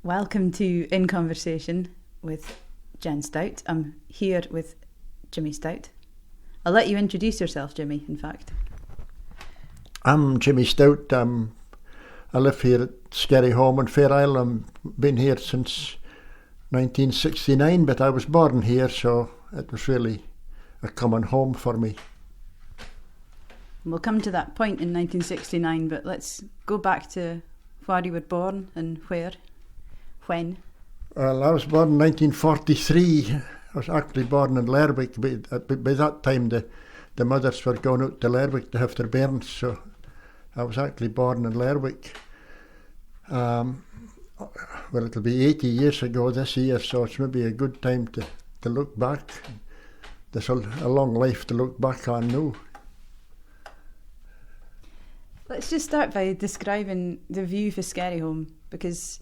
Welcome to In Conversation with Jen Stout. I'm here with Jimmy Stout. I'll let you introduce yourself, Jimmy, in fact. I'm Jimmy Stout. I live here at Skerry Home in Fair Isle. I've been here since 1969, but I was born here, so it was really a coming home for me. We'll come to that point in 1969, but let's go back to where you were born and where. When? Well, I was born in 1943. I was actually born in Lerwick. By that time, the mothers were going out to Lerwick to have their bairns, so I was actually born in Lerwick. Well, it'll be 80 years ago this year, so it's maybe a good time to look back. There's a long life to look back on now. Let's just start by describing the view for Skerry Home, because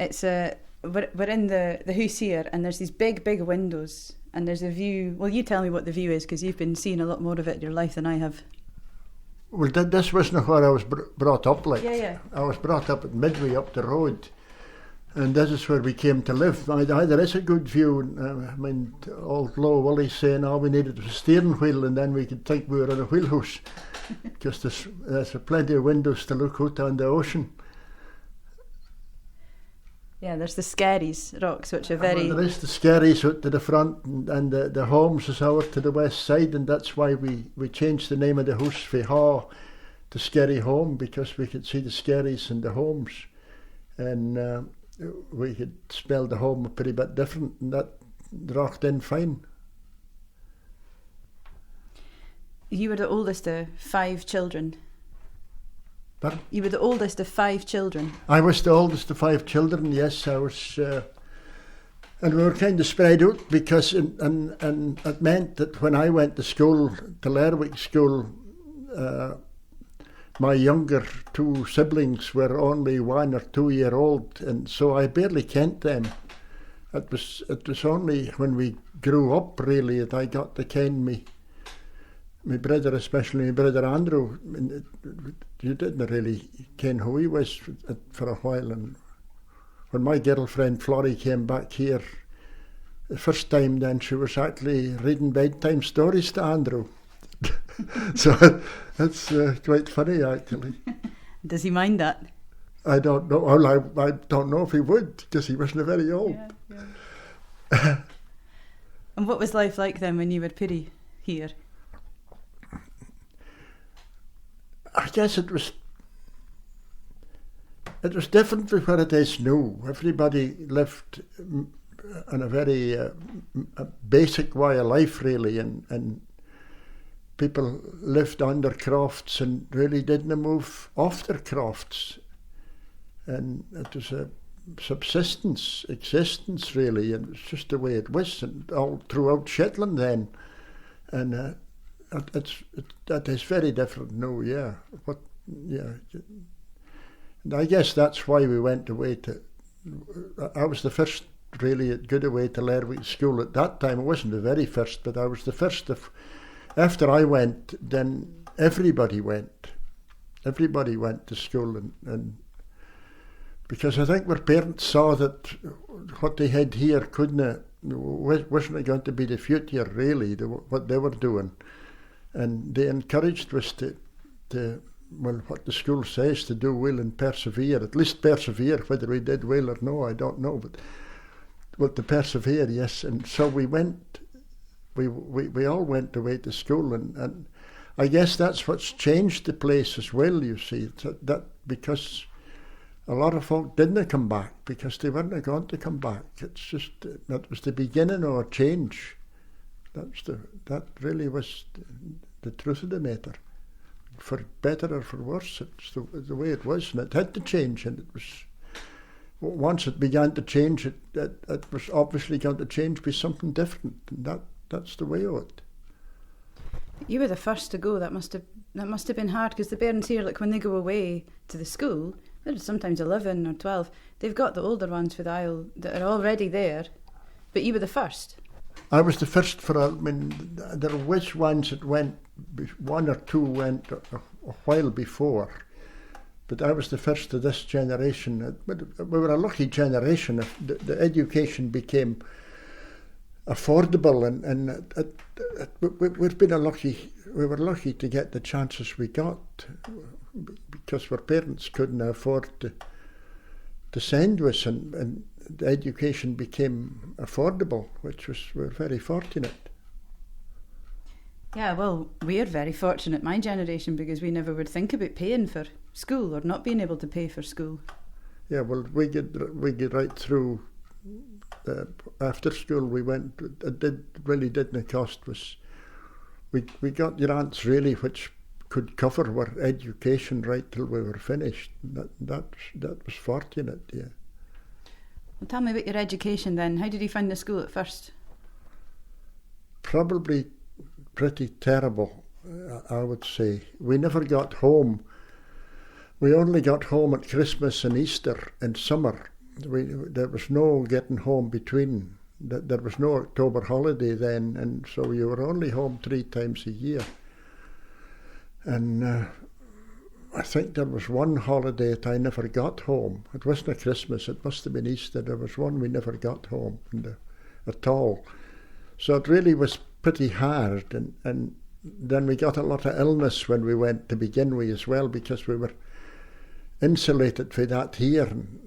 it's we're in the house here, and there's these big windows, and there's a view. Well, you tell me what the view is, because you've been seeing a lot more of it in your life than I have. Well, this wasn't where I was brought up like. Yeah. I was brought up at Midway up the road, and this is where we came to live. There is a good view. I mean, old Low Willie's saying all we needed was a steering wheel, and then we could think we were in a wheelhouse, because there's plenty of windows to look out on the ocean. Yeah, there's the Skerries rocks, which are very... Well, there is the Skerries out to the front, and the homes is over to the west side, and that's why we changed the name of the house from Haw to Skerry Home, because we could see the Skerries and the homes, and we could spell the home a pretty bit different, and that rocked in fine. You were the oldest of 5 children. Pardon? You were the oldest of 5 children. I was the oldest of 5 children, yes. I was, and we were kind of spread out, because and it meant that when I went to school, to Lerwick School, my younger 2 siblings were only 1 or 2 year old, and so I barely kent them. It was only when we grew up really that I got to ken me. My brother, especially my brother Andrew, you didn't really ken who he was for a while. And when my girlfriend Florrie came back here the first time, then she was actually reading bedtime stories to Andrew. So that's quite funny, actually. Does he mind that? I don't know. Well, I don't know if he would, because he wasn't very old. Yeah. And what was life like then when you were pretty here? I guess it was different from what it is now. Everybody lived in a very a basic way of life, really, and people lived on their crafts and really didn't move off their crafts. And it was a existence, really, and it's just the way it was, and all throughout Shetland then. And that is very different now, yeah. And I guess that's why we went away to... I was the first really good away to Lerwick School at that time. I wasn't the very first, but I was the first of... After I went, then everybody went. Everybody went to school, and because I think our parents saw that what they had here wasn't going to be the future, really, what they were doing. And they encouraged us to well, what the school says, to do well and persevere, at least persevere. Whether we did well or no, I don't know, but to persevere, yes. And so we went, we all went away to school, and I guess that's what's changed the place as well, you see, that because a lot of folk didn't come back, because they weren't going to come back. It's just, that was the beginning of a change. That really was the truth of the matter. For better or for worse, it's the way it was, and it had to change. And it was, once it began to change, it was obviously going to change, be something different, and that's the way of it. You were the first to go. That must have been hard, because the parents here, like when they go away to the school, they're sometimes 11 or 12. They've got the older ones for the Isle that are already there, but you were the first. I was the first there was ones that went, 1 or 2 went a while before, But I was the first of this generation. We were a lucky generation. If the education became affordable, and we've been we were lucky to get the chances we got, because our parents couldn't afford to send us, and the education became affordable, we're very fortunate. Yeah, well, we're very fortunate, my generation, because we never would think about paying for school or not being able to pay for school. Yeah, well, we get right through. After school, we went. Really didn't cost us. We got grants really, which could cover our education right till we were finished. That was fortunate. Yeah. Well, tell me about your education then. How did you find the school at first? Probably pretty terrible, I would say. We never got home. We only got home at Christmas and Easter and summer. There was no getting home between. There was no October holiday then, and so you were only home 3 times a year. And I think there was one holiday that I never got home. It wasn't a Christmas, it must have been Easter. There was one we never got home at all. So it really was pretty hard, and then we got a lot of illness when we went to begin with as well, because we were insulated for that here, and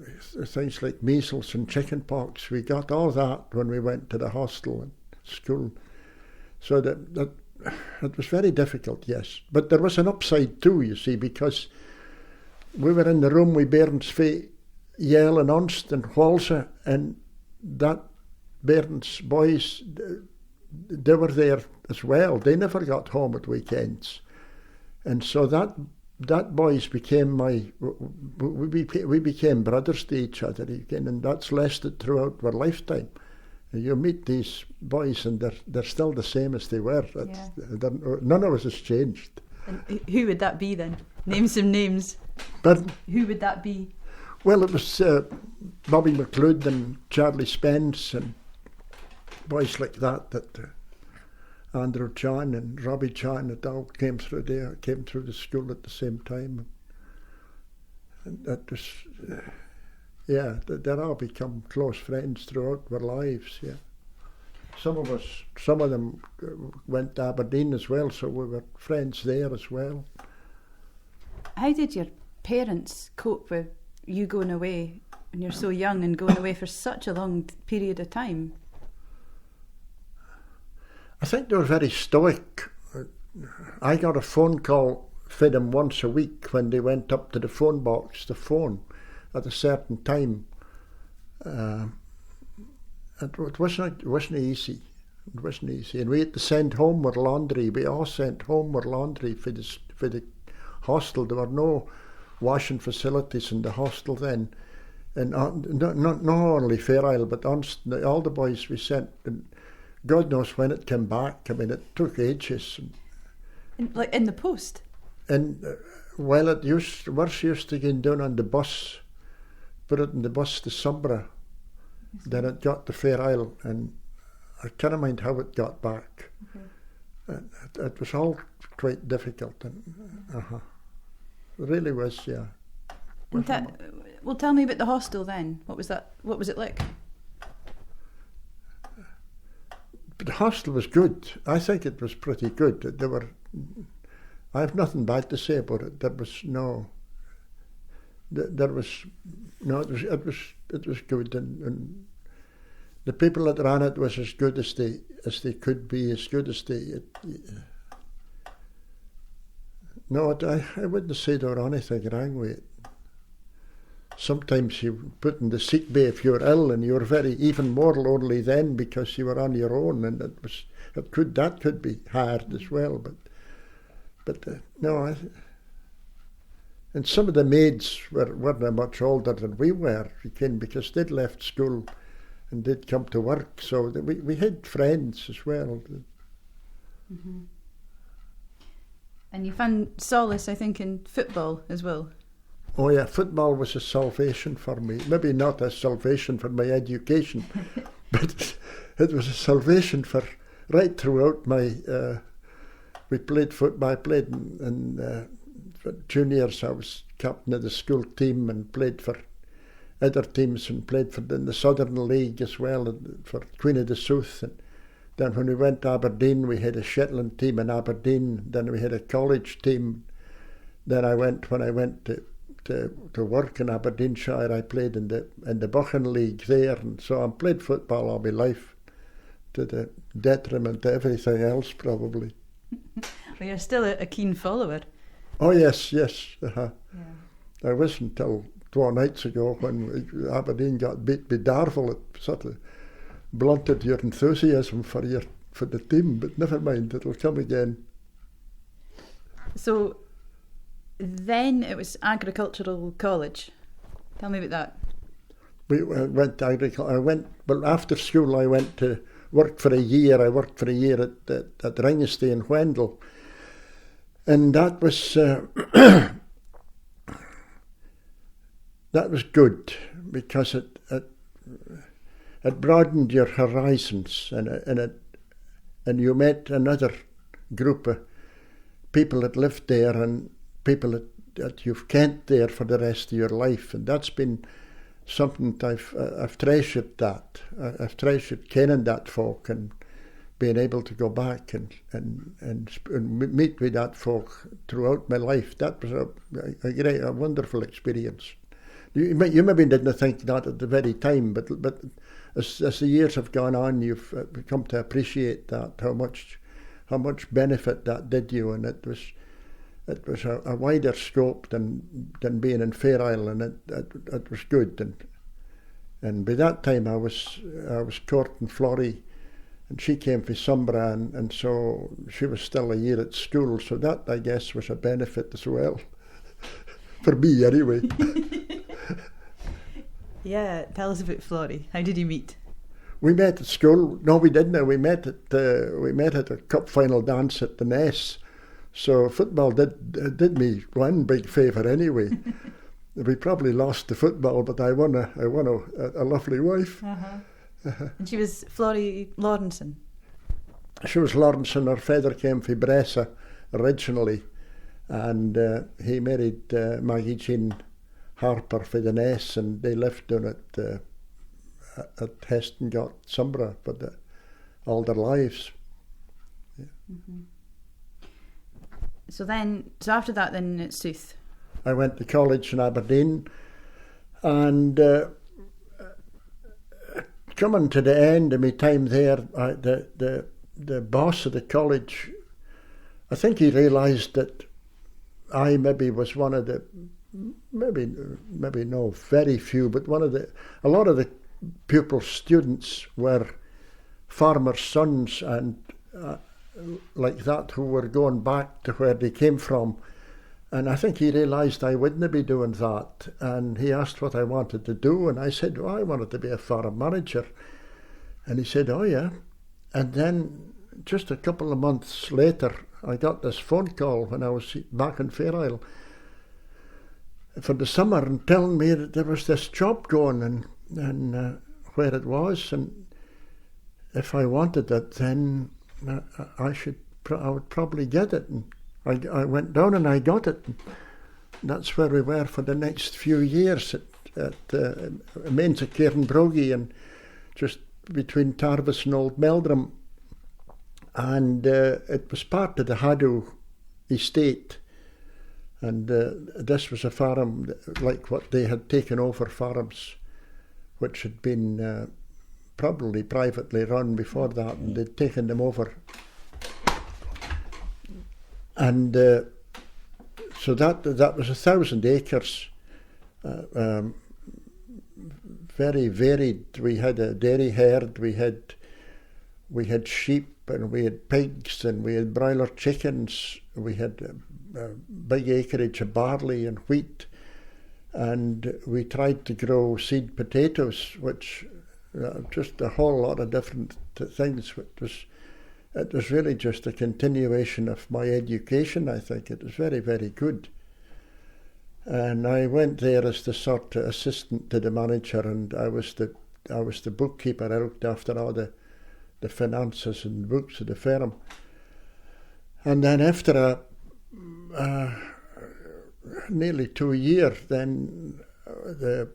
things like measles and chicken pox. We got all that when we went to the hostel and school. So that it was very difficult, yes. But there was an upside too, you see, because we were in the room with Bairns Fay, Yale and Unst and Walser, and that Bairns boys, they were there as well. They never got home at weekends. And so that boys became we became brothers to each other again, and that's lasted throughout our lifetime. You meet these boys and they're still the same as they were. Yeah. None of us has changed. And who would that be then? Name some names. But who would that be? Well, it was Bobby McLeod and Charlie Spence and boys like that Andrew Chan and Robbie Chan, that all came through the school at the same time. And that was, they're all become close friends throughout our lives, yeah. Some of them went to Aberdeen as well, so we were friends there as well. How did your parents cope with you going away when you're so young and going away for such a long period of time? I think they were very stoic. I got a phone call for them once a week when they went up to the phone box to phone at a certain time. It wasn't easy. It wasn't easy. And we had to send home our laundry. We all sent home our laundry for the hostel. There were no washing facilities in the hostel then. And not only Fair Isle, but all the boys we sent. And God knows when it came back. I mean, it took ages. Like in the post? And worse used to get down on the bus, put it in the bus to Sumbra. Then it got to Fair Isle, and I can't mind how it got back. Okay. It was all quite difficult. And, it really was, yeah. Well, tell me about the hostel then. What was that? What was it like? But the hostel was good. I think it was pretty good. I have nothing bad to say about it. It was good, and the people that ran it was as good as they could be, as good as they. I wouldn't say there were anything wrong with it. Sometimes you put in the sick bay if you were ill, and you were even more lonely then because you were on your own, and that could be hard as well. But no. And some of the maids weren't much older than we were, again, because they'd left school and they'd come to work. So we had friends as well. Mm-hmm. And you found solace, I think, in football as well. Oh yeah, football was a salvation for me. Maybe not a salvation for my education, but it was a salvation for right throughout my. We played football. I played in juniors. I was captain of the school team and played for other teams and played in the Southern League as well for Queen of the South. And then when we went to Aberdeen, we had a Shetland team in Aberdeen. Then we had a college team. Then when I went to work in Aberdeenshire, I played in the Buchan League there, and so I played football all my life, to the detriment to everything else probably. Well, you're still a keen follower. Oh yes. Yeah. I wasn't until 2 nights ago when Aberdeen got beat by Darvel. It sort of blunted your enthusiasm for the team, but never mind, it'll come again. So then it was agricultural college. Tell me about that. We went to agriculture. Well, after school I went to work for a year. I worked for a year at Ringesty in Wendell. And that was that was good, because it broadened your horizons, and you met another group of people that lived there, and people that you've kent there for the rest of your life, and that's been something I've treasured. That I've treasured kenning that folk and being able to go back and meet with that folk throughout my life. That was a wonderful experience. You maybe didn't think that at the very time, but as the years have gone on, you've come to appreciate that, how much benefit that did you, and it was a wider scope than being in Fair Isle, and it was good. And by that time I was courting Florrie, and she came from Sombra, and so she was still a year at school, so that I guess was a benefit as well, for me anyway. Yeah, tell us about Florrie. How did you meet? We met at school. No, we didn't. We met at a cup final dance at the Ness. So football did me one big favour anyway. We probably lost the football, but I won a lovely wife. Uh-huh. And she was Florrie Lawrenson. She was Lawrenson. Her father came from Bressa originally, and he married Maggie Jean Harper for the Ness, and they lived down at Heston Sombra for all their lives. Yeah. Mm-hmm. So after that, then at South. I went to college in Aberdeen, and coming to the end of my time there, the boss of the college, I think he realised that I maybe was one of the, maybe no, very few, but a lot of the pupils, students were farmers' sons and like that, who were going back to where they came from. And I think he realised I wouldn't be doing that. And he asked what I wanted to do, and I said, I wanted to be a farm manager. And he said, oh yeah. And then just a couple of months later, I got this phone call when I was back in Fair Isle for the summer, and telling me that there was this job going and where it was, and if I wanted it, then I would probably get it. And I went down and I got it. And that's where we were for the next few years at Mains at Cairnbrogie, and just between Tarvis and Old Meldrum. And it was part of the Haddo estate. And this was a farm like what they had taken over farms, which had been probably privately run before that, and they'd taken them over. And so that was 1,000 acres, very varied. We had a dairy herd, we had sheep, and we had pigs, and we had broiler chickens. We had a big acreage of barley and wheat, and we tried to grow seed potatoes, which just a whole lot of different things. It was really just a continuation of my education. I think it was very, very good. And I went there as the sort of assistant to the manager, and I was the bookkeeper. I looked after all the finances and books of the firm. And then after nearly 2 years, then the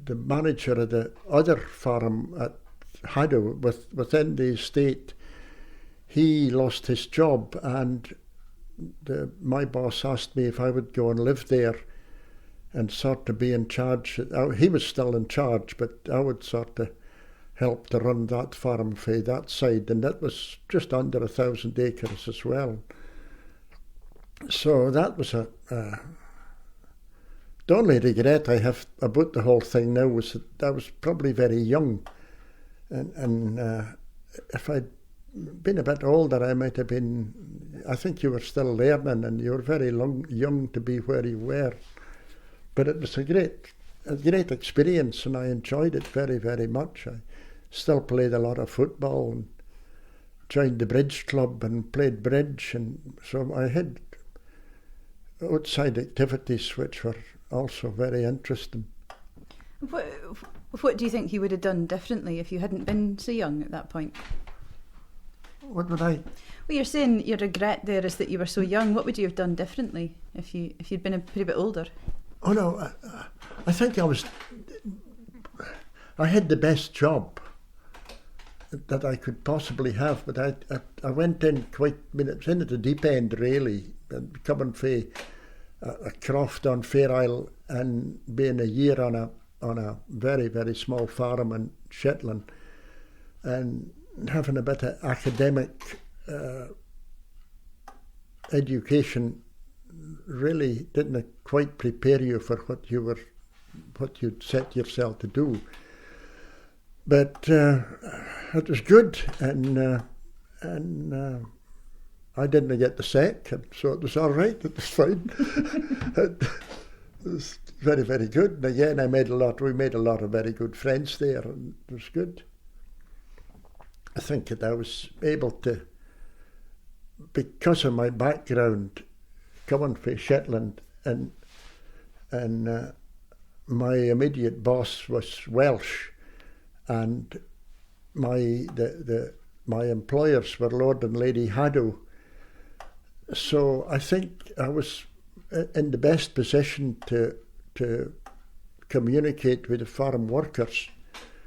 manager of the other farm at Haddo within the estate, he lost his job, and my boss asked me if I would go and live there and sort of be in charge. He was still in charge, but I would sort of help to run that farm for that side, and that was just under 1,000 acres as well. So that was the only regret I have about the whole thing now was that I was probably very young, and if I'd been a bit older, I might have been. I think you were still learning, and you were very young to be where you were. But it was a great experience, and I enjoyed it very, very much. I still played a lot of football and joined the bridge club and played bridge, and so I had outside activities which were also very interesting. What do you think you would have done differently if you hadn't been so young at that point? What would I? Well, you're saying your regret there is that you were so young. What would you have done differently if you'd been a pretty bit older? Oh no, I think I had the best job that I could possibly have, but I went in quite. I mean, it was in at the deep end really, and coming from a croft on Fair Isle and being a year on a very, very small farm in Shetland, and having a bit of academic education really didn't quite prepare you for what you'd set yourself to do. But it was good, and I didn't get the sack, and so it was all right. It was fine. It was very, very good. And again, we made a lot of very good friends there, and it was good. I think that I was able to, because of my background, coming from Shetland, and my immediate boss was Welsh, and my employers were Lord and Lady Haddo. So I think I was in the best position to communicate with the farm workers.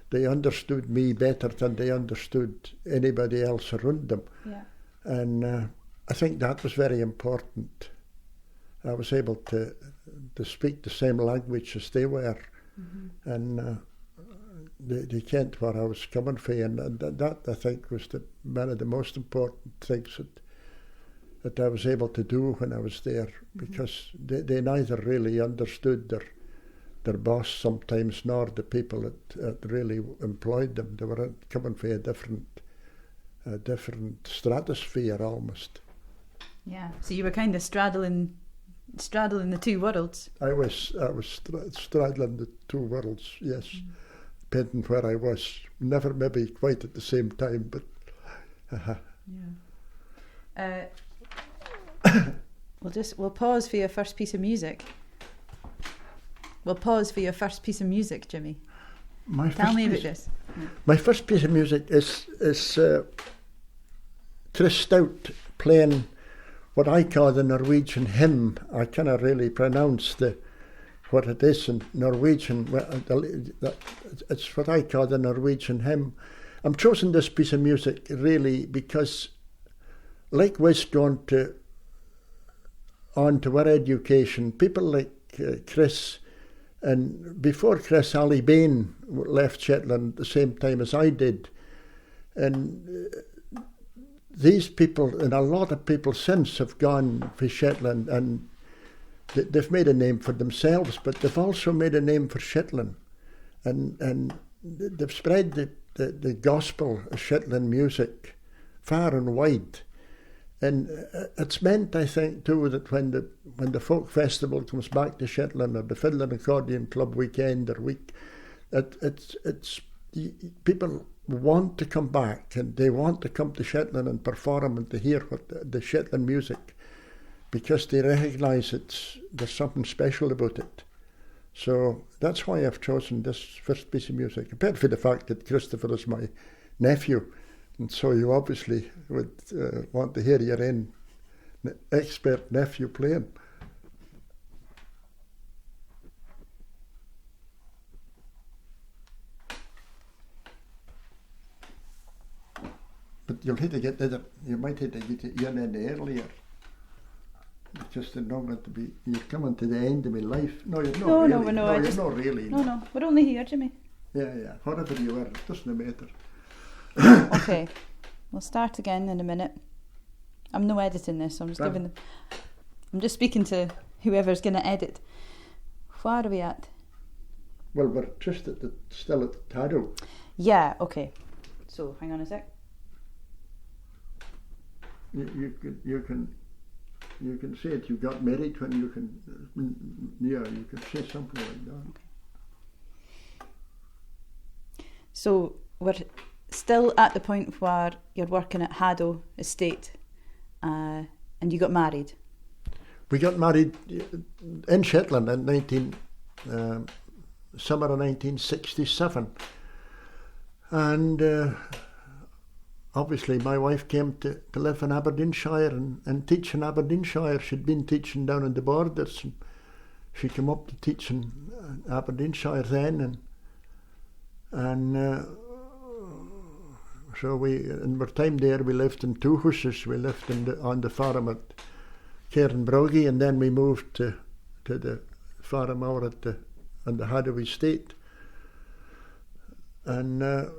They understood me better than they understood anybody else around them. Yeah. And I think that was very important. I was able to speak the same language as they were, and they kent where I was coming from, and that I think was one of the most important things that I was able to do when I was there, because they neither really understood their boss sometimes, nor the people that really employed them. They were coming from a different stratosphere almost. Yeah, so you were kind of straddling the two worlds. I was straddling the two worlds, yes, depending where I was. Never maybe quite at the same time, but. Yeah. We'll pause for your first piece of music. Jimmy. Tell me about this. My first piece of music is Chris Stout playing what I call the Norwegian hymn. I cannot really pronounce what it is in Norwegian. It's what I call the Norwegian hymn. I'm choosing this piece of music really because, like Wes going on to our education, people like Chris, and before Chris, Ali Bain left Shetland at the same time as I did. And these people, and a lot of people since, have gone for Shetland, and they've made a name for themselves, but they've also made a name for Shetland. And they've spread the gospel of Shetland music far and wide. And it's meant, I think, too, that when the folk festival comes back to Shetland, or the Fiddle and Accordion Club weekend or week, it's people want to come back, and they want to come to Shetland and perform and to hear what the Shetland music, because they recognise there's something special about it. So that's why I've chosen this first piece of music, apart from the fact that Christopher is my nephew. And so you obviously would want to hear your own expert nephew playing. but you'll have to get the, you might have to get it in earlier. It's just not going to be, you're coming to the end of my life. No, you're not really. No, No, you're not really. No, we're only here, Jimmy. Yeah, whatever you are, it doesn't matter. Okay, we'll start again in a minute. I'm no editing this, so I'm just I'm just speaking to whoever's going to edit. Where are we at? Well, we're just still at the title. Yeah, okay. So, hang on a sec. You can say it. You got married when you can. You can say something like that. Okay. So we're still at the point where you're working at Haddo Estate, and you got married. We got married in Shetland in summer of 1967, and obviously my wife came to live in Aberdeenshire and teach in Aberdeenshire. She'd been teaching down in the Borders, and she came up to teach in Aberdeenshire then, and so in our time there we lived in two houses. We lived on the farm at Cairnbroggie, and then we moved to the farm over on the Haddo Estate, and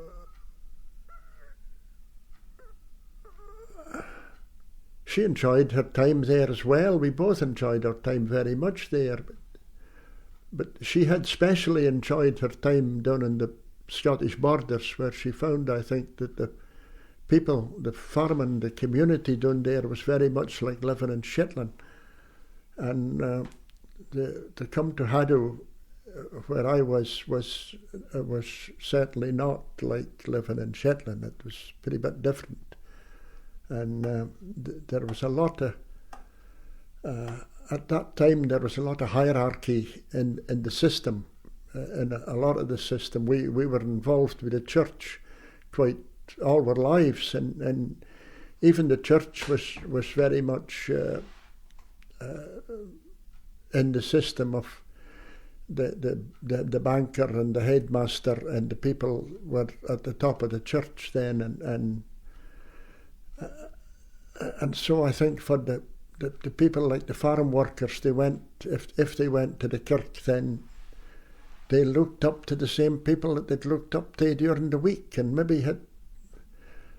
she enjoyed her time there as well. We both enjoyed our time very much there, but she had specially enjoyed her time down in the Scottish Borders, where she found, I think, that the people, the farming, the community down there was very much like living in Shetland. And to come to Haddo, where I was certainly not like living in Shetland. It was pretty bit different. And there was a lot of, at that time, there was a lot of hierarchy in the system. In a lot of the system, we were involved with the church quite all our lives, and even the church was very much in the system of the banker and the headmaster, and the people were at the top of the church then, and so I think for the people like the farm workers, they went, if they went to the kirk, then they looked up to the same people that they'd looked up to during the week, and maybe had.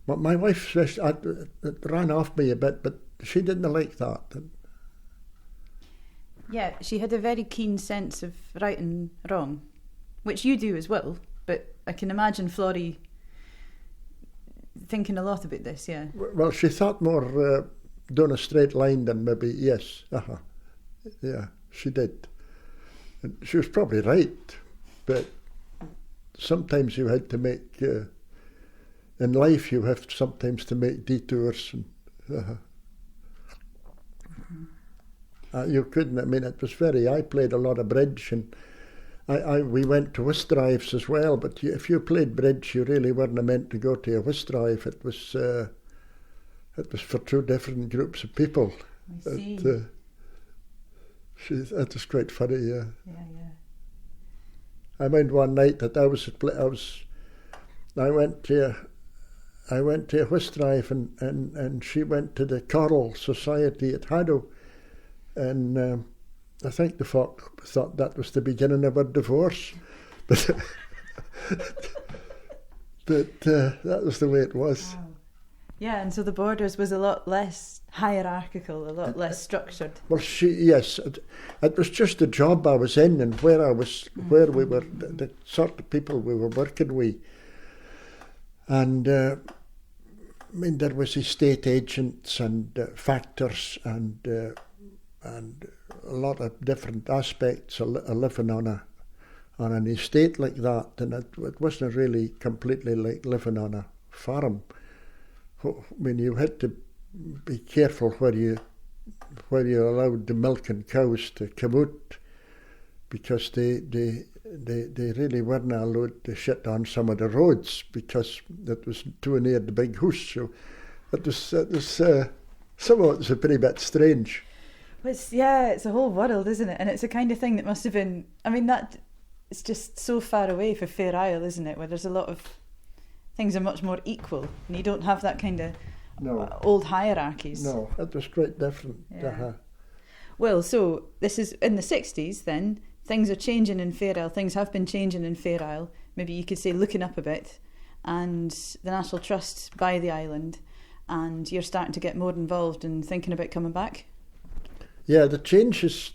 But my wife says it ran off me a bit, but she didn't like that. Yeah, she had a very keen sense of right and wrong, which you do as well. But I can imagine Florrie thinking a lot about this. Yeah. Well, she thought more down a straight line than maybe yes. Yeah, she did. And she was probably right, but sometimes you had to make, in life you have sometimes to make detours. And, you couldn't, I mean, it was I played a lot of bridge, and we went to whist drives as well, but if you played bridge, you really weren't meant to go to a whist drive. It was for two different groups of people. I see. It was quite funny, yeah. Yeah. I mind one night that I went to a whist drive, and she went to the Choral Society at Haddo, and I think the folk thought that was the beginning of a divorce, but that was the way it was. Wow. Yeah, and so the Borders was a lot less hierarchical, a lot less structured. Well, yes, it was just the job I was in, and where we were, the sort of people we were working with. And I mean, there was estate agents and factors and a lot of different aspects of living on an estate like that, and it wasn't really completely like living on a farm. I mean, you had to be careful where you allowed the milk and cows to come out, because they really weren't allowed to shit on some of the roads, because it was too near the big house. So it was some of it was a pretty bit strange. It's a whole world, isn't it? And it's a kind of thing that must have been. I mean, that it's just so far away for Fair Isle, isn't it? Where there's a lot of things are much more equal, and you don't have that kind of No. old hierarchies. No, it was quite different. Yeah. Well, so this is in the 60s then. Things are changing in Fair Isle. Things have been changing in Fair Isle. Maybe you could say looking up a bit. And the National Trust buy the island. And you're starting to get more involved in thinking about coming back. Yeah, the changes,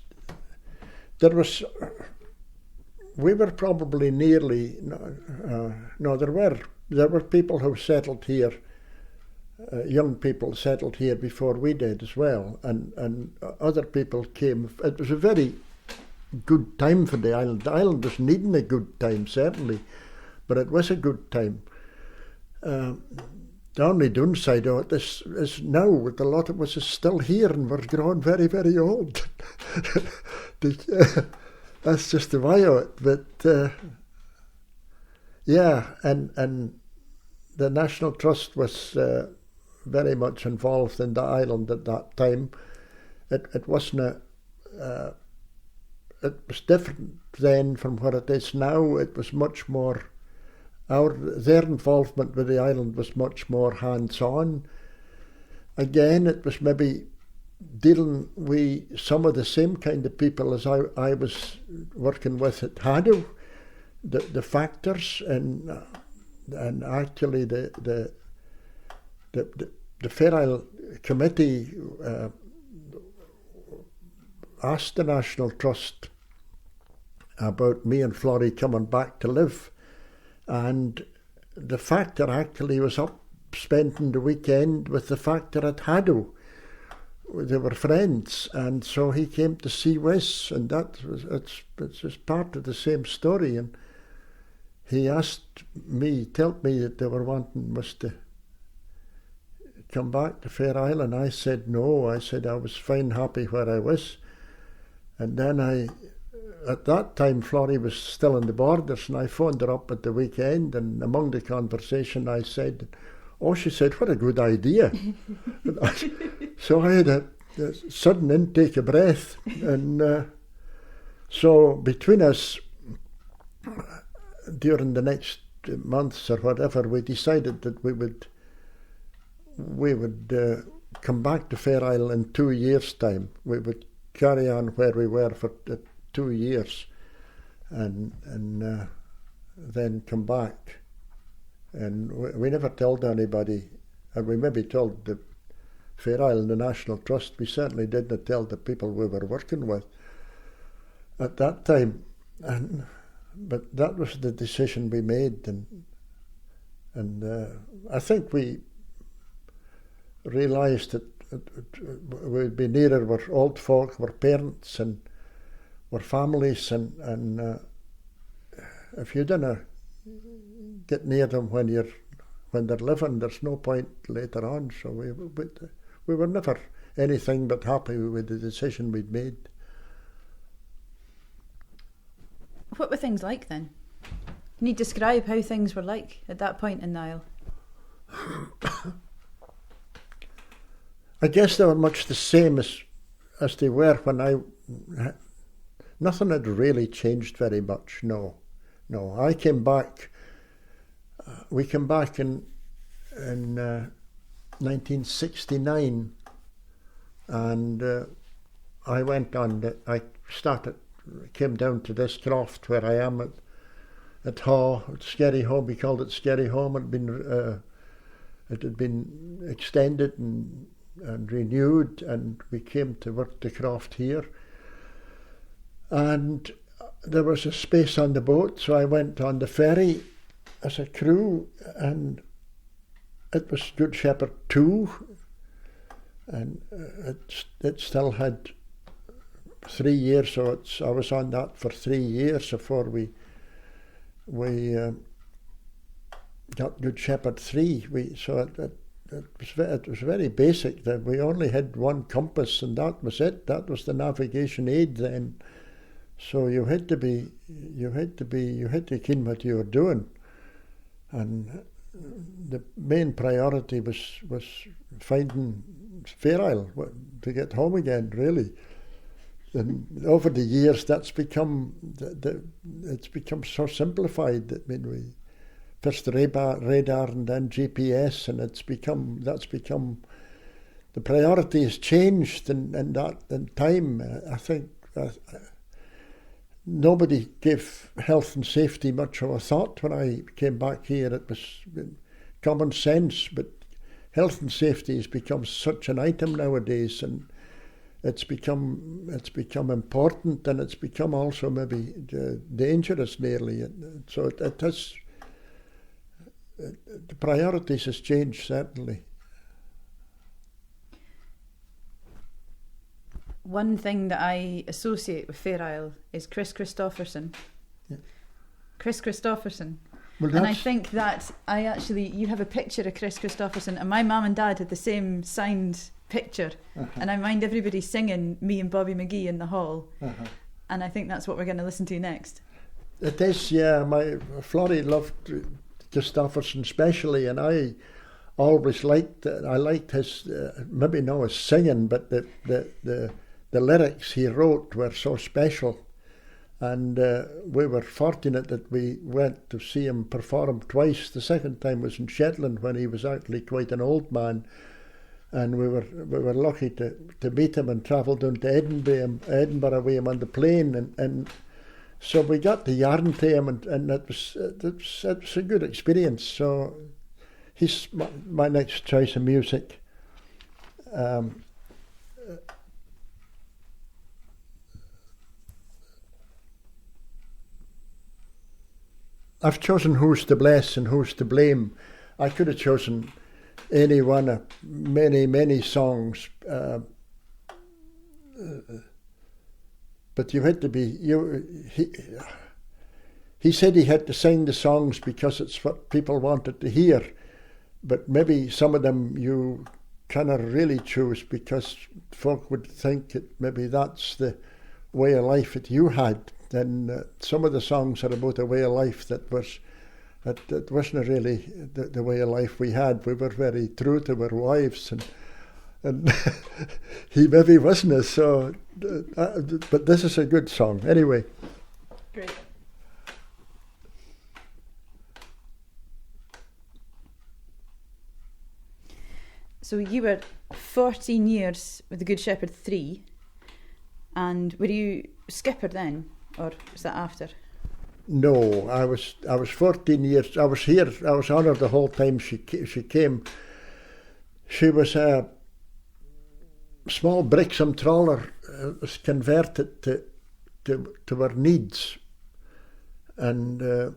we were probably nearly, there were people who settled here, young people settled here before we did as well, and other people came. It was a very good time for the island. The island was needing a good time, certainly, but it was a good time. The only downside of it is now, with a lot of us is still here and we're growing very, very old. That's just the way of it. But yeah, and the National Trust was very much involved in the island at that time. It wasn't it was different then from what it is now. It was much more. Their involvement with the island was much more hands-on. Again, it was maybe dealing with some of the same kind of people as I was working with at Haddo, the factors, and actually the Fair Isle Committee asked the National Trust about me and Florrie coming back to live. And the factor actually was up spending the weekend with the factor at Haddo. They were friends, and so he came to see Wes, and it's just part of the same story. And he asked me, told me that they were wanting us to come back to Fair Isle, and I said no. I said I was fine, happy where I was. And then at that time, Florrie was still in the Borders, and I phoned her up at the weekend, and among the conversation I said, oh, she said, what a good idea. So I had a sudden intake of breath, and so between us, during the next months or whatever, we decided that we would come back to Fair Isle in 2 years' time. We would carry on where we were for 2 years, and then come back. And we never told anybody, and we maybe told the Fair Isle and the National Trust. We certainly didn't tell the people we were working with at that time. But that was the decision we made, and I think we realised that we'd be nearer our old folk, our parents, and our families, and if you didn't get near them when they're living, there's no point later on. So we were never anything but happy with the decision we'd made. What were things like then? Can you describe how things were like at that point in the Isle? I guess they were much the same as they were when nothing had really changed very much. No. I came back. We came back in 1969, and I went on. Came down to this croft where I am at Haw, at Skerry Home. We called it Skerry Home. It had been extended and renewed, and we came to work the croft here. And there was a space on the boat, so I went on the ferry as a crew, and it was Good Shepherd 2, and it still had 3 years, so I was on that for 3 years before we got Good Shepherd 3. It was very basic. That we only had one compass, and that was it. That was the navigation aid then. So you had to ken what you were doing, and the main priority was finding Fair Isle to get home again, really. And over the years, that's become it's become so simplified that first radar and then GPS, and that's become the priority has changed in time. I think nobody gave health and safety much of a thought when I came back here. It was common sense, but health and safety has become such an item nowadays, and it's become important, and it's become also maybe dangerous nearly. So it has, the priorities has changed certainly. One thing that I associate with Fair Isle is Chris Christopherson. Yeah. Chris Christopherson. Well, and I think that you have a picture of Chris Christopherson, and my mum and dad had the same signed picture. And I mind everybody singing Me and Bobby McGee in the hall. And I think that's what we're going to listen to next. It is, yeah. My Florrie loved Christopherson especially, and I always liked his maybe not his singing, but the lyrics he wrote were so special. And we were fortunate that we went to see him perform twice. The second time was in Shetland when he was actually quite an old man, and we were lucky to meet him and travel down to Edinburgh with him on the plane, and so we got to yarn to him, and it was a good experience. So he's my next choice of music. I've chosen Who's to Bless and Who's to Blame. I could have chosen any one of many songs, but you had to be he said he had to sing the songs because it's what people wanted to hear, but maybe some of them you cannot really choose because folk would think that maybe that's the way of life that you had. And some of the songs are about a way of life that wasn't really the way of life we had. We were very true to our wives, and he maybe wasn't. So, but this is a good song anyway. Great. So you were 14 years with the Good Shepherd 3, and were you skipper then? Or was that after? No, I was 14 years. I was here. I was honoured the whole time she came. She was a small Brixham trawler. Was converted to her needs, and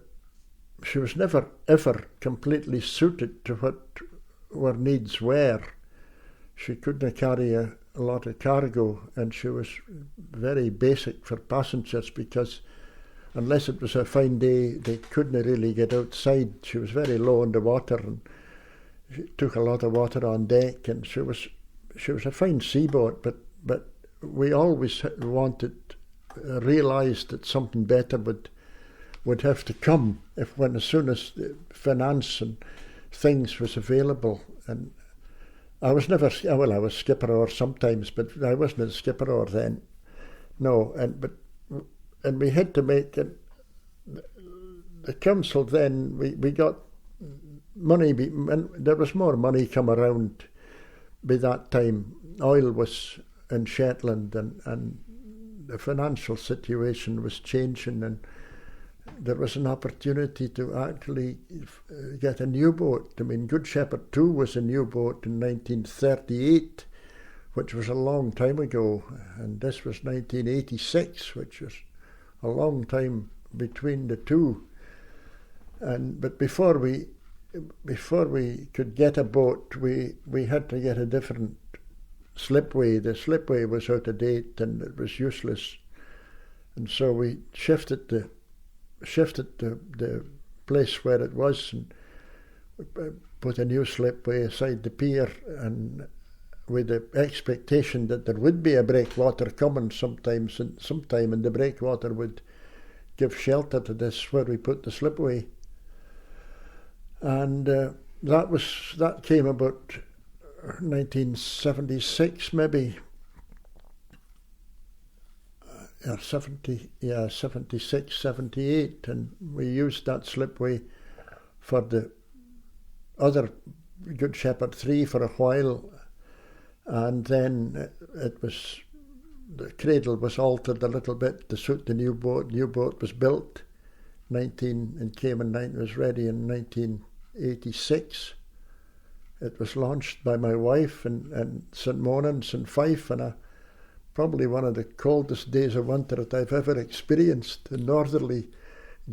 she was never ever completely suited to what her needs were. She couldn't carry a lot of cargo, and she was very basic for passengers because unless it was a fine day they couldn't really get outside. She was very low in the water, and she took a lot of water on deck, and she was a fine seaboat, but we always realised that something better would have to come as soon as the finance and things was available. And I was never, well, I was skipper or sometimes, but I wasn't a skipper or then. No, and we had to make it. The council then, we got money, and there was more money come around by that time. Oil was in Shetland, and the financial situation was changing, and there was an opportunity to actually get a new boat. I mean, Good Shepherd 2 was a new boat in 1938, which was a long time ago, and this was 1986, which was a long time between the two. But before we could get a boat, we had to get a different slipway. The slipway was out of date and it was useless, and so we shifted the place where it was and put a new slipway aside the pier, and with the expectation that there would be a breakwater coming sometime, and the breakwater would give shelter to this where we put the slipway. And that came about 1976 maybe. 76, 78, and we used that slipway for the other Good Shepherd 3 for a while, and then the cradle was altered a little bit to suit the new boat. New boat was built, was ready in 1986. It was launched by my wife in St. Monans in Fife, and probably one of the coldest days of winter that I've ever experienced. The northerly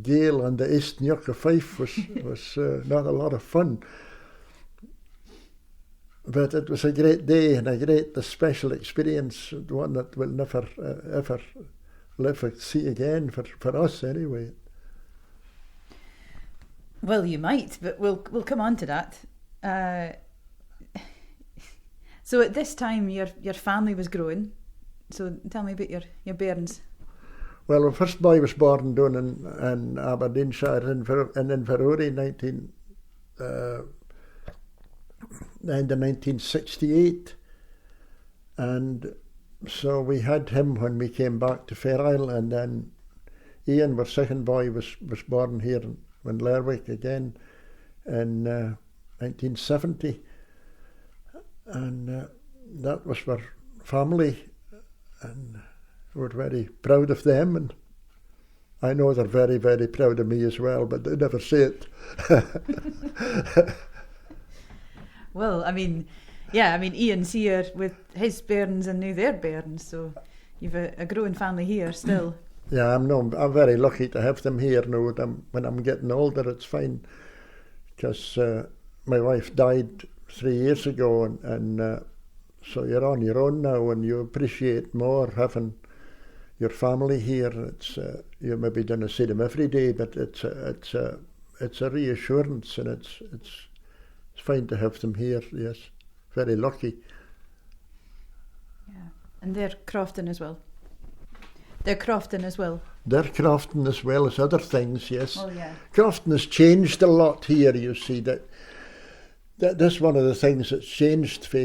gale on the East Neuk of Fife was not a lot of fun. But it was a great day and a special experience, one that we'll never ever see again for us anyway. Well, you might, but we'll come on to that. So at this time, your family was growing. So tell me about your bairns. Well, the first boy was born down in Aberdeenshire in Inverurie in 1968, and so we had him when we came back to Fair Isle, and then Ian, our second boy, was born here in Lerwick again in 1970, and that was our family, and we're very proud of them, and I know they're very, very proud of me as well, but they never say it. Well, I mean, Ian's here with his bairns and now their bairns, so you've a growing family here still. Yeah, I'm very lucky to have them here now. When I'm getting older, it's fine, because my wife died 3 years ago, and so you're on your own now, and you appreciate more having your family here. It's you maybe don't see them every day, but it's a reassurance, and it's fine to have them here. Yes, very lucky. Yeah, and they're crofting as well. They're crofting as well. They're crofting as well as other things. Yes. Oh yeah. Crofting has changed a lot here. You see that's one of the things that's changed for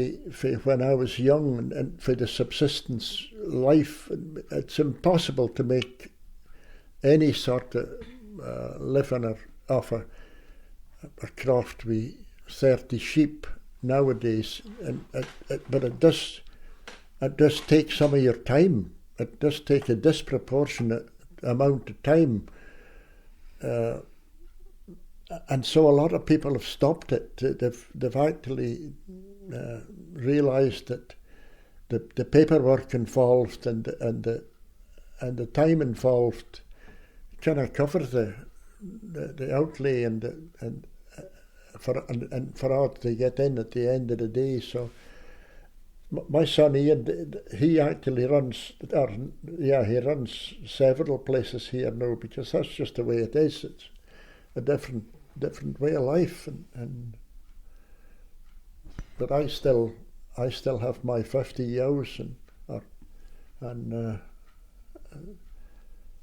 when I was young, and for the subsistence life. It's impossible to make any sort of living or off a croft with 30 sheep nowadays, but it does take some of your time. It does take a disproportionate amount of time, and so a lot of people have stopped it. They've actually realised that the paperwork involved and the time involved cannot cover the outlay and for all to get in at the end of the day. So my son Ian, he actually runs several places here now, because that's just the way it is. It's a different way of life, but I still have my 50 hours, and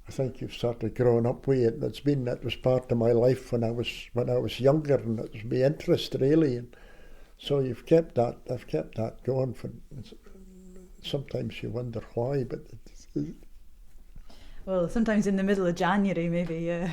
I think you've sort of grown up with it. That was part of my life when I was younger, and it was my interest really, and so I've kept that going. Sometimes you wonder why, but well, sometimes in the middle of January maybe, yeah.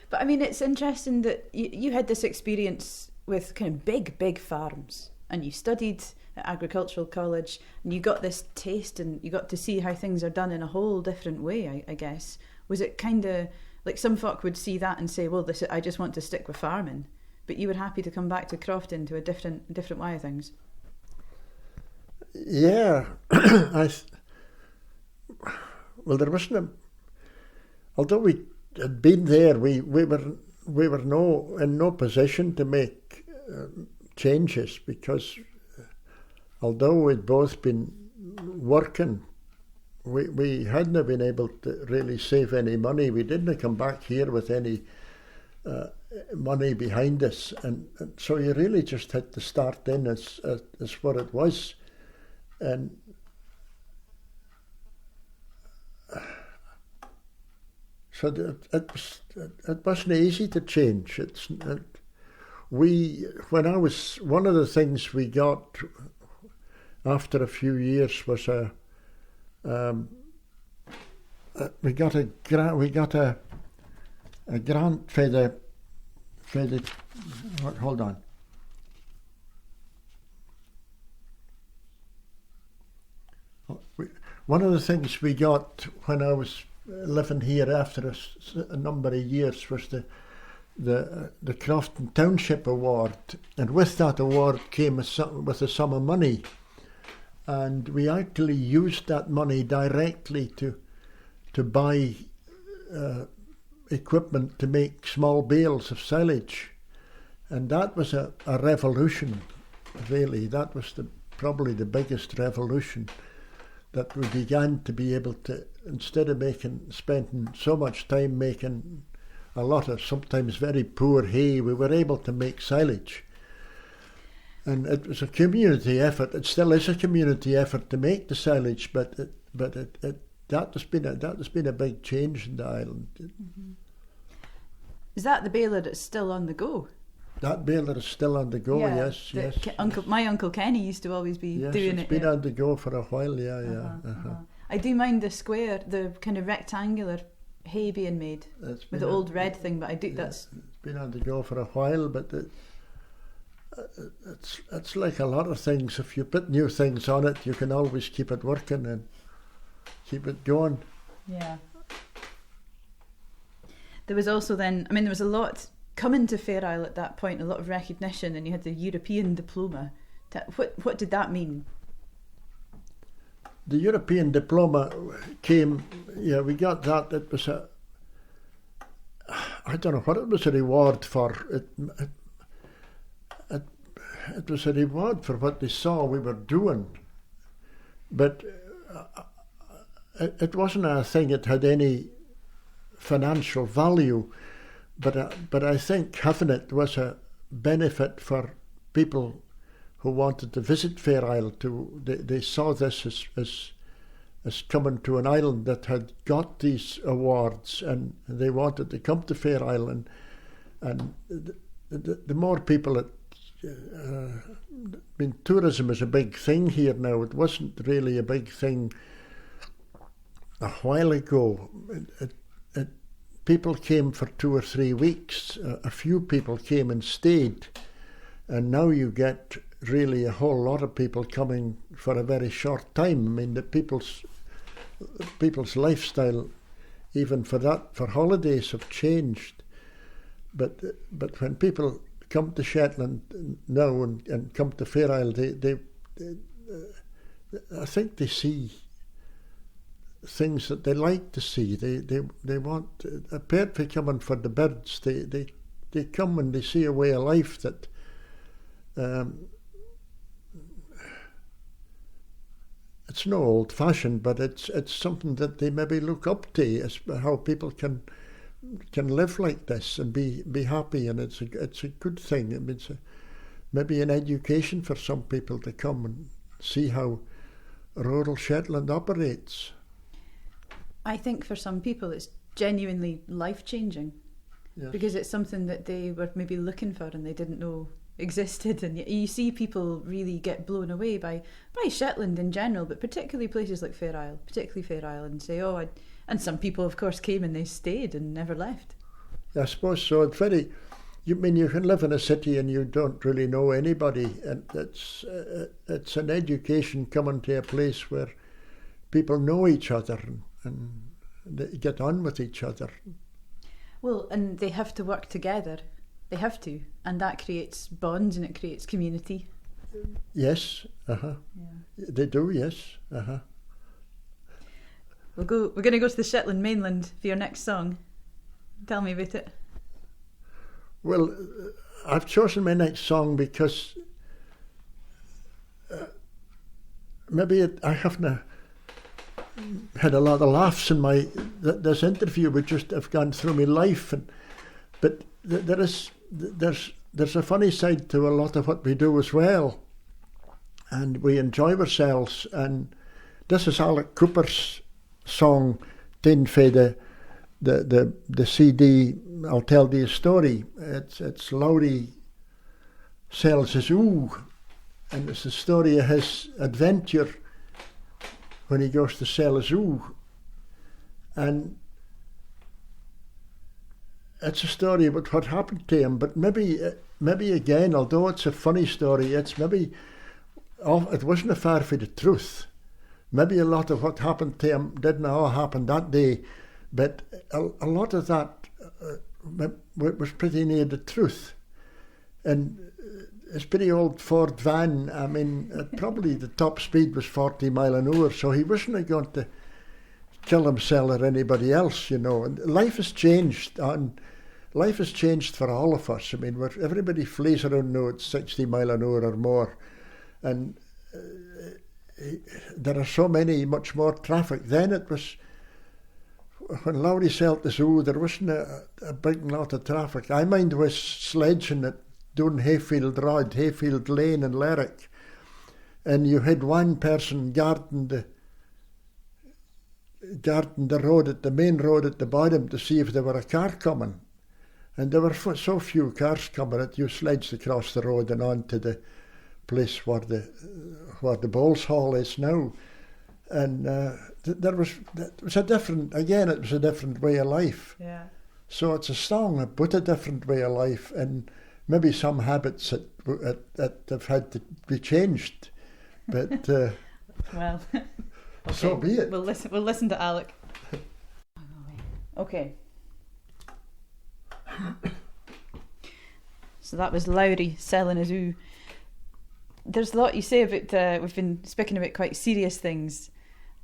But I mean, it's interesting that you had this experience with kind of big farms, and you studied at agricultural college, and you got this taste, and you got to see how things are done in a whole different way, I guess. Was it kind of like some folk would see that and say, well, I just want to stick with farming, but you were happy to come back to crofting, to a different way of things? Yeah. Well, there wasn't although we had been there, we were in no position to make changes, because although we'd both been working, we hadn't been able to really save any money. We didn't come back here with any money behind us, and so you really just had to start in as what it was, and so it wasn't easy to change. When I was, one of the things we got after a few years was we got a grant for hold on. One of the things we got when I was living here after a number of years was the Crofton Township Award, and with that award came with a sum of money, and we actually used that money directly to buy equipment to make small bales of silage, and that was a revolution, really. That was probably the biggest revolution, that we began to be able to, instead of spending so much time making a lot of sometimes very poor hay, we were able to make silage. And it was a community effort. It still is a community effort to make the silage, but that has been a big change in the island. Mm-hmm. Is that the baler that's still on the go? That baler is still on the go, yeah, yes. My Uncle Kenny used to always be doing it. It's been on the go for a while, yeah. I do mind the square, the kind of rectangular hay being made with the old red thing, but I do that's... It's been on the go for a while, but it's like a lot of things. If you put new things on it, you can always keep it working and keep it going. Yeah. There was also then, there was a lot coming to Fair Isle at that point, a lot of recognition, and you had the European diploma. What did that mean? The European diploma came, we got that. It was I don't know what it was a reward for. It was a reward for what they saw we were doing. But it wasn't a thing that had any financial value. But I think having it was a benefit for people who wanted to visit Fair Isle. They saw this as coming to an island that had got these awards, and they wanted to come to Fair Isle. And the more people tourism is a big thing here now. It wasn't really a big thing a while ago. People came for 2 or 3 weeks. A few people came and stayed, and now you get really a whole lot of people coming for a very short time. The people's lifestyle, even for holidays, have changed. But when people come to Shetland now and come to Fair Isle, they I think they see things that they like to see. They want, apart from coming for the birds, they come and they see a way of life that it's no old fashioned, but it's something that they maybe look up to, as how people can live like this and be happy, and it's a good thing. It's maybe an education for some people to come and see how rural Shetland operates. I think for some people it's genuinely life-changing, yes, because it's something that they were maybe looking for and they didn't know existed. And you see people really get blown away by Shetland in general, but particularly places like Fair Isle, and say, and some people of course came and they stayed and never left. I suppose so. It's very, you can live in a city and you don't really know anybody, and it's an education coming to a place where people know each other and they get on with each other. Well, and they have to work together. They have to, and that creates bonds and it creates community. Yes, Yeah. They do, yes, We're going to go to the Shetland mainland for your next song. Tell me about it. Well, I've chosen my next song because I haven't had a lot of laughs in this interview. We just have gone through my life, but there's a funny side to a lot of what we do as well, and we enjoy ourselves. And this is Alec Cooper's song, "Tin for the CD. I'll tell you a story." It's Lowry sells his ooh, and it's the story of his adventure when he goes to sell his ooh. And it's a story about what happened to him, but maybe again, although it's a funny story, it's maybe it wasn't far from the truth. Maybe a lot of what happened to him didn't all happen that day, but a lot of that was pretty near the truth. And his pretty old Ford van, I mean, probably the top speed was 40 mile an hour, so he wasn't going to kill himself or anybody else, you know. And life has changed, and life has changed for all of us. I mean, everybody flees around now at 60 mile an hour or more, and there are so much more traffic. Then it was, when Lowry sold the zoo, there wasn't a big lot of traffic. I mind was sledging it down Hayfield Road, Hayfield Lane in Lerwick, and you had one person guarding the road, at the main road at the bottom, to see if there were a car coming. And there were so few cars coming that you sledged across the road and on to the place where the Bowls Hall is now. And it was a different way of life. Yeah. So it's a song about a different way of life, and maybe some habits that have had to be changed. But well, okay. So be it. We'll listen to Alec. Okay. So that was Lowry selling a zoo. There's a lot you say about. We've been speaking about quite serious things,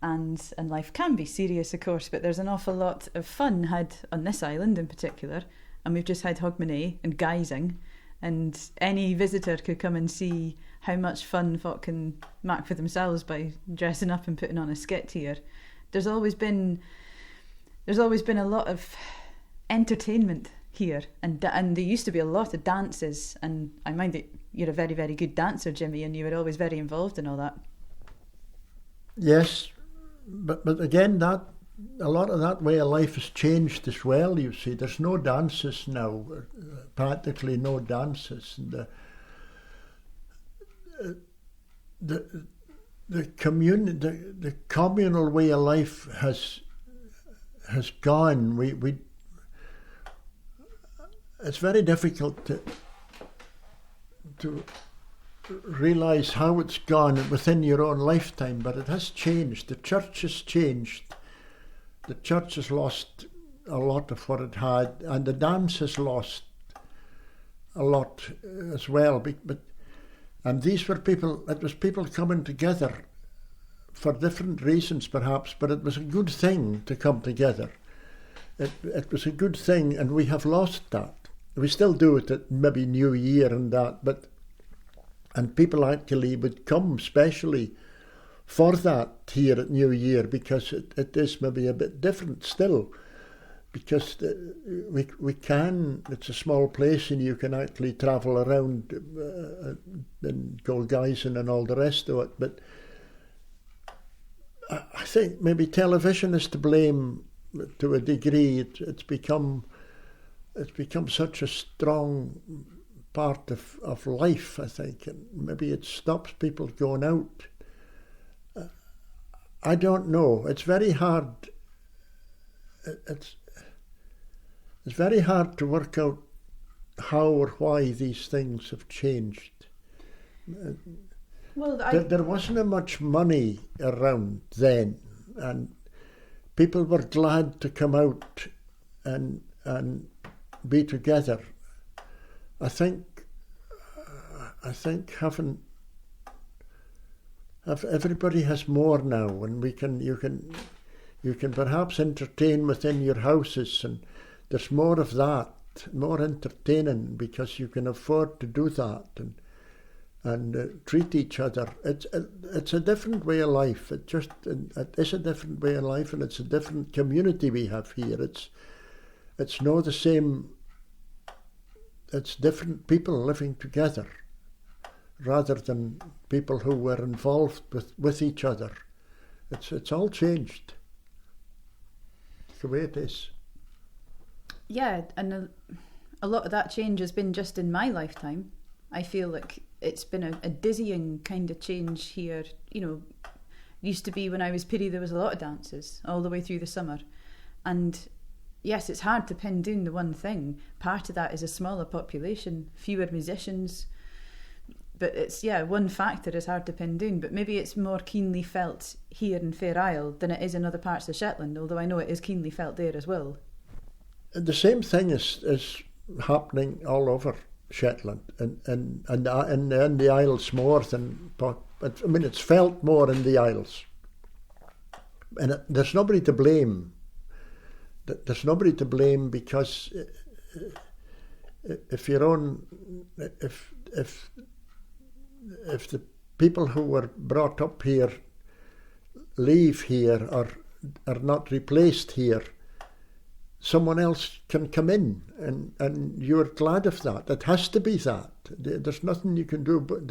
and life can be serious, of course. But there's an awful lot of fun had on this island in particular, and we've just had Hogmanay and Guising, and any visitor could come and see how much fun folk can make for themselves by dressing up and putting on a skit here. There's always been a lot of entertainment here, and there used to be a lot of dances, and I mind that you're a very, very good dancer, Jimmy, and you were always very involved in all that. Yes, but again, that a lot of that way of life has changed as well. You see, there's no dances now, practically no dances, and the communal way of life has gone. It's very difficult to realise how it's gone within your own lifetime, but it has changed. The church has changed. The church has lost a lot of what it had, and the dance has lost a lot as well. And these were people, it was people coming together for different reasons perhaps, but it was a good thing to come together. It was a good thing, and we have lost that. We still do it at maybe New Year and that, and people actually would come specially for that here at New Year, because it is maybe a bit different still, because we can, it's a small place and you can actually travel around and go guising and all the rest of it, but I think maybe television is to blame to a degree. It's become such a strong part of life, I think, and maybe it stops people going out. I don't know. It's very hard. It's very hard to work out how or why these things have changed. Well, there wasn't much money around then, and people were glad to come out and be together. I think everybody has more now, and you can perhaps entertain within your houses, and there's more of that, more entertaining, because you can afford to do that and treat each other. It's a different way of life. It is a different way of life, and it's a different community we have here. It's not the same. It's different people living together, rather than people who were involved with each other. It's all changed. It's the way it is. Yeah, and a lot of that change has been just in my lifetime. I feel like it's been a dizzying kind of change here. You know, used to be when I was Piri, there was a lot of dances all the way through the summer, and yes, it's hard to pin down the one thing. Part of that is a smaller population, fewer musicians. But it's, one factor is hard to pin down. But maybe it's more keenly felt here in Fair Isle than it is in other parts of Shetland, although I know it is keenly felt there as well. The same thing is happening all over Shetland and the Isles more than, I mean, it's felt more in the Isles. And there's nobody to blame. There's nobody to blame because if the people who were brought up here leave here or are not replaced here, someone else can come in, and you're glad of that. It has to be that. There's nothing you can do, but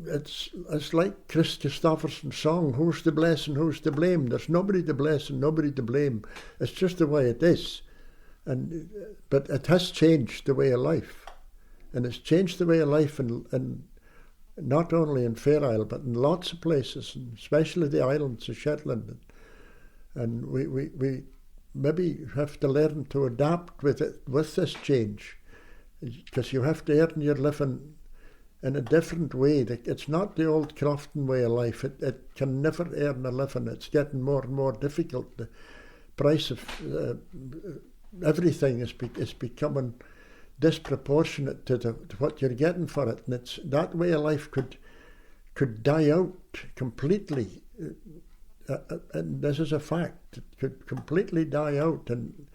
it's like Chris Christopherson's song, who's to bless and who's to blame? There's nobody to bless and nobody to blame. It's just the way it is. But it has changed the way of life. And it's changed the way of life in not only in Fair Isle, but in lots of places, and especially the islands of Shetland. And we maybe have to learn to adapt with this change, because you have to earn your living in a different way. It's not the old Crofton way of life. It can never earn a living. It's getting more and more difficult. The price of everything is becoming disproportionate to what you're getting for it, and that way of life could die out completely. And this is a fact. It could completely die out, and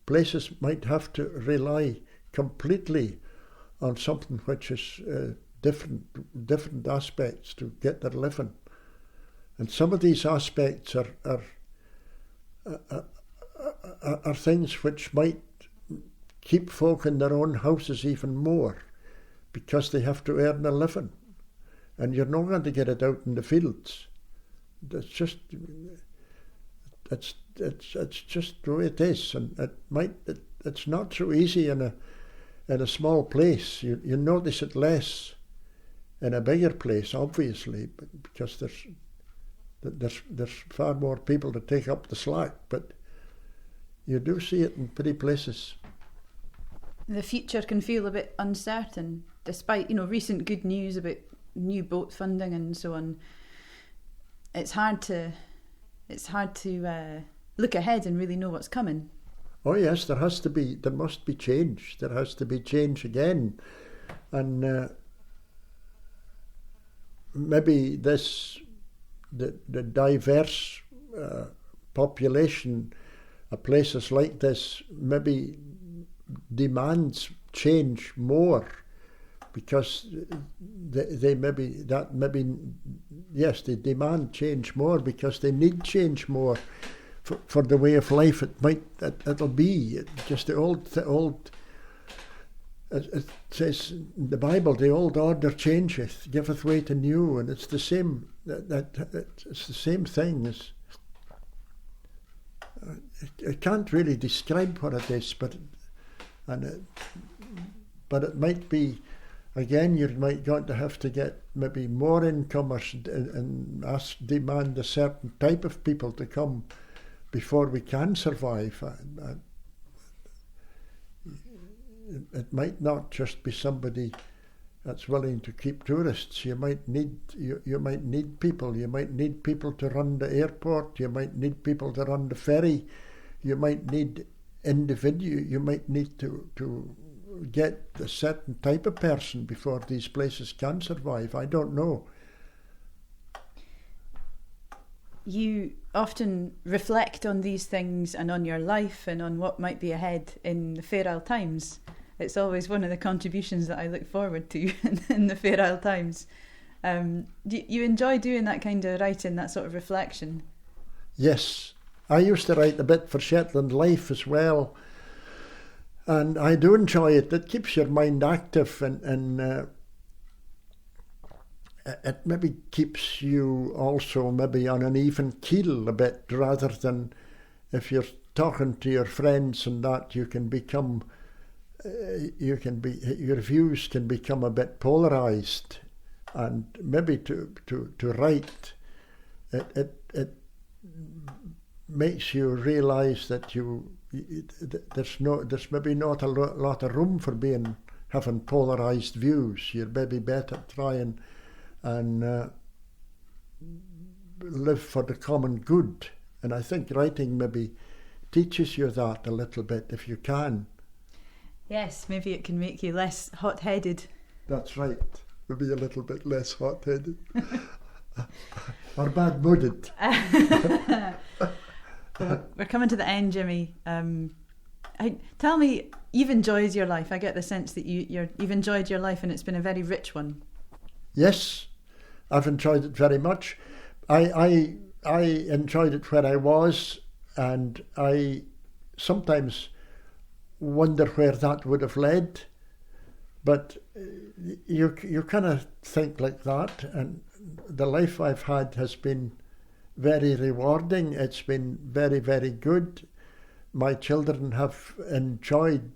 places might have to rely completely on something which is different aspects to get their living. And some of these aspects are things which might keep folk in their own houses even more, because they have to earn a living, and you're not going to get it out in the fields. It's just the way it is, and it's not so easy in a small place. You notice it less in a bigger place, obviously, because there's far more people to take up the slack. But you do see it in pretty places. The future can feel a bit uncertain, despite recent good news about new boat funding and so on. It's hard to look ahead and really know what's coming. Oh yes, there must be change. There has to be change again, and maybe the diverse population of places like this maybe demands change more, because they demand change more because they need change more for the way of life it'll be. Just the old it says in the Bible, the old order changeth, giveth way to new, and it's the same. It's the same thing. I can't really describe what it is, but it might be. Again, you might going to have to get maybe more incomers and demand a certain type of people to come before we can survive. It might not just be somebody that's willing to keep tourists. You might need people. You might need people to run the airport. You might need people to run the ferry. You might need individuals. You might need to get a certain type of person before these places can survive. I don't know. You often reflect on these things and on your life and on what might be ahead in the Fair Isle Times. It's always one of the contributions that I look forward to in the Fair Isle Times. Do you enjoy doing that kind of writing, that sort of reflection? Yes. I used to write a bit for Shetland Life as well, and I do enjoy it. It keeps your mind active, and it maybe keeps you also maybe on an even keel a bit, rather than if you're talking to your friends and that, you can become, your views can become a bit polarised, and maybe to write, it makes you realise that there's maybe not a lot of room for having polarised views. You're maybe better trying and live for the common good. And I think writing maybe teaches you that a little bit if you can. Yes, maybe it can make you less hot-headed. That's right. Maybe a little bit less hot-headed. Or bad-mooded. Well, we're coming to the end, Jimmy. Tell me, you've enjoyed your life. I get the sense that you've enjoyed your life and it's been a very rich one. Yes, I've enjoyed it very much. I enjoyed it where I was, and I sometimes wonder where that would have led. But you kind of think like that, and the life I've had has been very rewarding. It's been very, very good. My children have enjoyed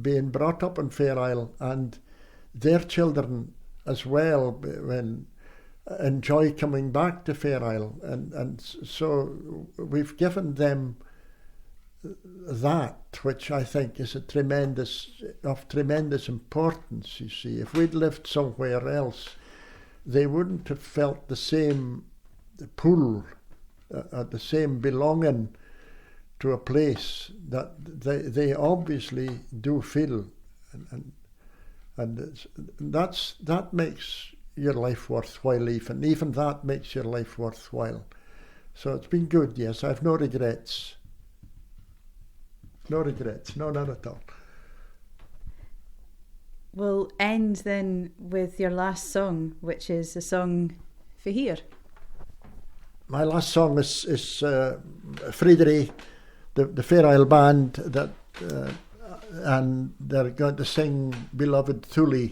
being brought up in Fair Isle, and their children as well enjoy coming back to Fair Isle. And so we've given them that, which I think is of tremendous importance, you see. If we'd lived somewhere else, they wouldn't have felt the same pull, the same belonging to a place that they obviously do feel, and that makes your life worthwhile. Even that makes your life worthwhile. So it's been good. Yes, I've no regrets. No regrets. No, none at all. We'll end then with your last song, which is a song for here. My last song is Friedrich, the Fair Isle band, that and they're going to sing Beloved Thule,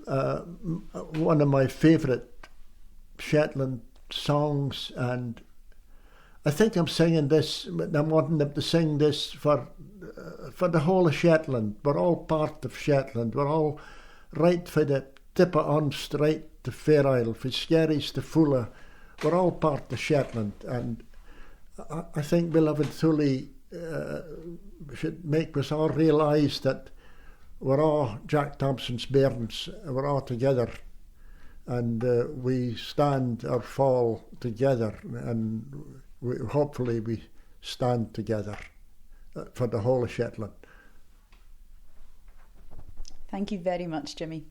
one of my favourite Shetland songs, and I think I'm singing this, I'm wanting them to sing this for the whole of Shetland. We're all part of Shetland. We're all right for the tip of Unst, right to Fair Isle, for Skerries to Fulla. We're all part of Shetland, and I think Beloved Thule should make us all realise that we're all Jack Thompson's bairns, we're all together, and we stand or fall together, and hopefully we stand together for the whole of Shetland. Thank you very much, Jimmy.